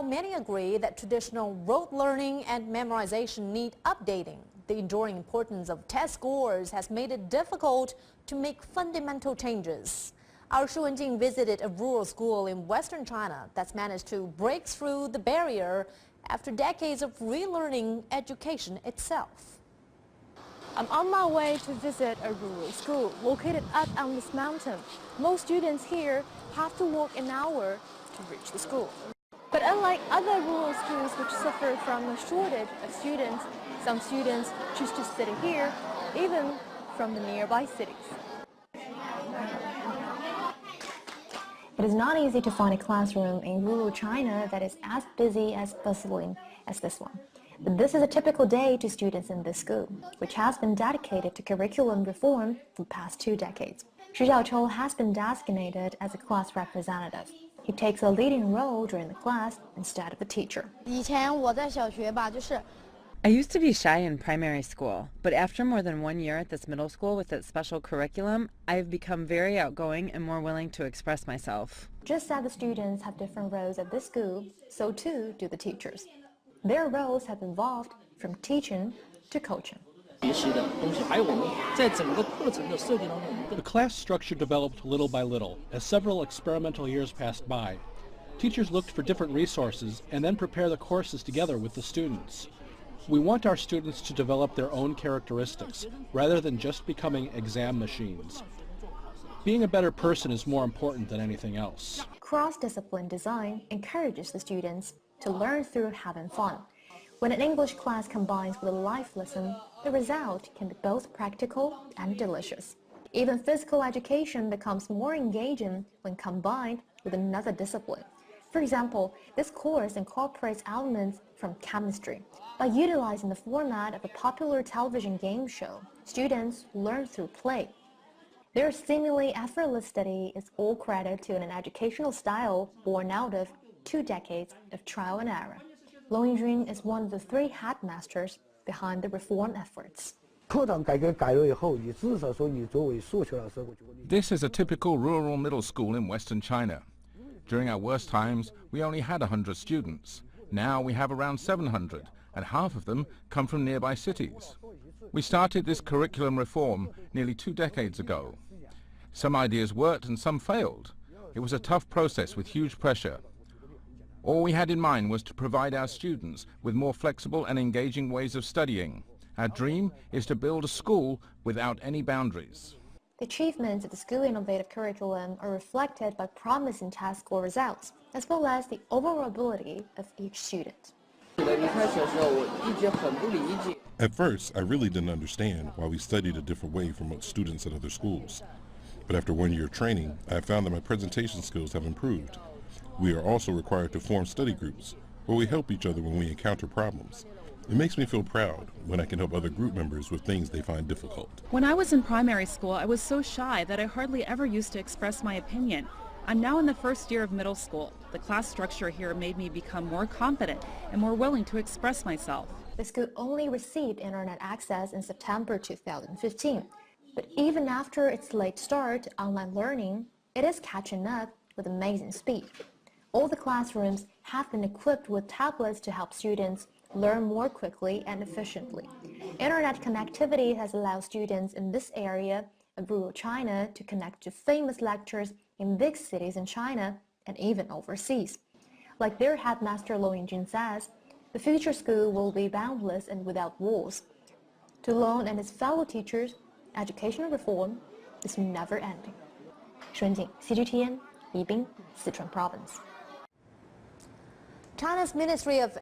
many agree that traditional rote learning and memorization need updating. The enduring importance of test scores has made it difficult to make fundamental changes. Our Shu Wenjing visited a rural school in western China that's managed to break through the barrier after decades of relearning education itself. I'm on my way to visit a rural school located up on this mountain. Most students here have to walk an hour to reach the school. But unlike other rural schools which suffer from a shortage of students, some students choose to study here, even from the nearby cities. It is not easy to find a classroom in rural China that is as busy as bustling as this one. But this is a typical day to students in this school, which has been dedicated to curriculum reform for the past 2 decades. Xu Xiaochou has been designated as a class representative. He takes a leading role during the class instead of the teacher. I used to be shy in primary school, but after more than 1 year at this middle school with its special curriculum, I have become very outgoing and more willing to express myself. Just as the students have different roles at this school, so too do the teachers. Their roles have evolved from teaching to coaching. The class structure developed little by little as several experimental years passed by. Teachers looked for different resources and then prepare the courses together with the students. We want our students to develop their own characteristics rather than just becoming exam machines. Being a better person is more important than anything else. Cross-discipline design encourages the students to learn through having fun. When an English class combines with a life lesson, the result can be both practical and delicious. Even physical education becomes more engaging when combined with another discipline. For example, this course incorporates elements from chemistry. By utilizing the format of a popular television game show, students learn through play. Their seemingly effortless study is all credit to an educational style born out of 2 decades of trial and error. Liangshuijing is one of the 3 headmasters behind the reform efforts. This is a typical rural middle school in western China. During our worst times, we only had 100 students. Now we have around 700, and half of them come from nearby cities. We started this curriculum reform nearly 2 decades ago. Some ideas worked and some failed. It was a tough process with huge pressure. All we had in mind was to provide our students with more flexible and engaging ways of studying. Our dream is to build a school without any boundaries. The achievements of the school innovative curriculum are reflected by promising test score results, as well as the overall ability of each student. At first, I really didn't understand why we studied a different way from most students at other schools. But after 1 year of training, I have found that my presentation skills have improved. We are also required to form study groups, where we help each other when we encounter problems. It makes me feel proud when I can help other group members with things they find difficult. When I was in primary school, I was so shy that I hardly ever used to express my opinion. I'm now in the first year of middle school. The class structure here made me become more confident and more willing to express myself. The school only received internet access in September 2015. But even after its late start to online learning, it is catching up with amazing speed. All the classrooms have been equipped with tablets to help students learn more quickly and efficiently. Internet connectivity has allowed students in this area of rural China to connect to famous lectures in big cities in China and even overseas. Like their headmaster Liangshuijing says, the future school will be boundless and without walls. To Long and his fellow teachers, educational reform is never ending. Shu Wenjing, CGTN, Yibin, Sichuan Province. China's Ministry of